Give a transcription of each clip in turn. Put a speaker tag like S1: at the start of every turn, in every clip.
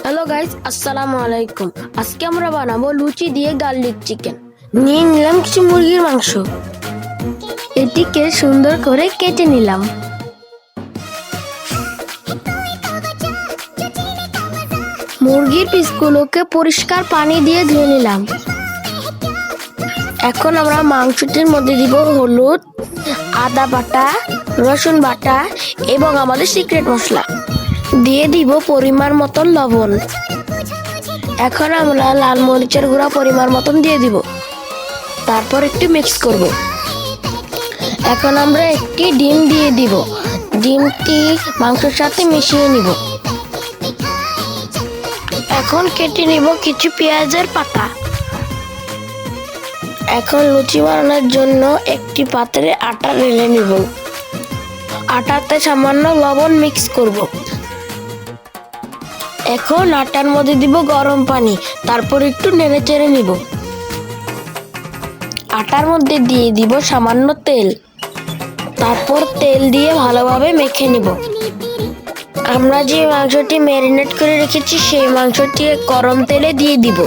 S1: Hello guys, আসসালামু আলাইকুম। আজকে আমরা বানাবো লুচি দিয়ে গার্লিক চিকেন। নিয়ে নিলাম কিছু মুরগির মাংস, এটিকে সুন্দর করে কেটে নিলাম। মুরগির পিসগুলোকে পরিষ্কার পানি দিয়ে ধুয়ে নিলাম। এখন আমরা মাংসটির মধ্যে দিব হলুদ, আদা বাটা, রসুন বাটা এবং আমাদের সিক্রেট মশলা। দিয়ে দিব পরিমাণ মতন লবণ। এখন আমরা লাল মরিচের গুঁড়া পরিমাণ মতন দিয়ে দিব। তারপর একটু মিক্স করব। এখন আমরা একটি ডিম দিয়ে দিব। ডিমটি মাংসের সাথে মিশিয়ে নিব। এখন কেটে নিব কিছু পেঁয়াজের পাতা। এখন লুচি বানানোর জন্য একটি পাত্রে আটা ঢেলে নিব। আটাতে সামান্য লবণ মিক্স করব। এখন আটার মধ্যে দিব গরম পানি, তারপর একটু নেড়ে চেড়ে নিব। আটার মধ্যে দিয়ে দিব সামান্য তেল, তারপর তেল দিয়ে ভালোভাবে মেখে নিব। আমরা যে মাংসটি ম্যারিনেট করে রেখেছি সেই মাংসটি গরম তেলে দিয়ে দিব।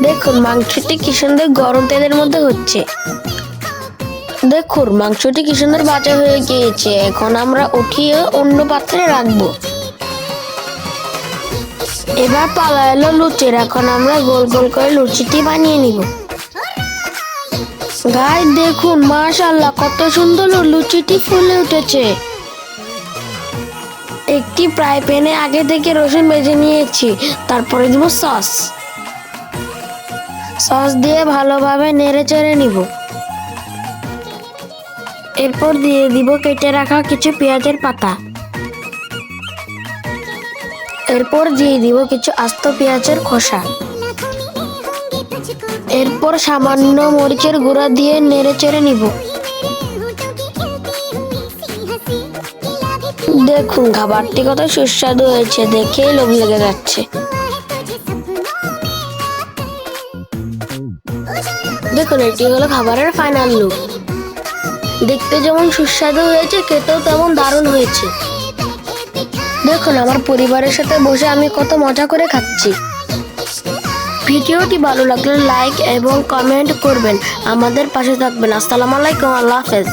S1: দেখুন মাংসটি কি সুন্দর গরম তেলের মধ্যে হচ্ছে। দেখুন মাংসটি কি সুন্দর ভাজা হয়ে গিয়েছে। এখন আমরা উঠিয়ে অন্য পাত্রে রাখবো। এবার পালা এলো লুচির। এখন আমরা গোল গোল করে লুচিটি বানিয়ে নিব। গাইস দেখুন, মাশাআল্লাহ কত সুন্দর লুচিটি ফুলে উঠেছে। একটি ফ্রাই প্যানে আগে থেকে রসুন ভেজে নিয়েছি। তারপরে দিব সস। সস দিয়ে ভালোভাবে নেড়ে চেড়ে নিব। এরপর দিয়ে দিব কেটে রাখা কিছু পেঁয়াজের পাতা। এরপর দিয়ে দিব কিছু আস্ত পেঁয়াজের খোসা। এরপর সামান্য মরিচের গুঁড়া দিয়ে নেড়ে চেড়ে নিব। দেখুন খাবারটি কত সুস্বাদু হয়েছে, দেখেই লোভ লেগে যাচ্ছে। দেখুন এটি হলো খাবারের ফাইনাল লুক। দেখতে যেমন সুস্বাদু হয়েছে, খেতেও তেমন দারুণ হয়েছে। দেখুন আমার পরিবারের সাথে বসে আমি কত মজা করে খাচ্ছি। ভিডিওটি ভালো লাগলে লাইক এবং কমেন্ট করবেন, আমাদের পাশে থাকবেন। আসসালামু আলাইকুম, আল্লাহ হাফেজ।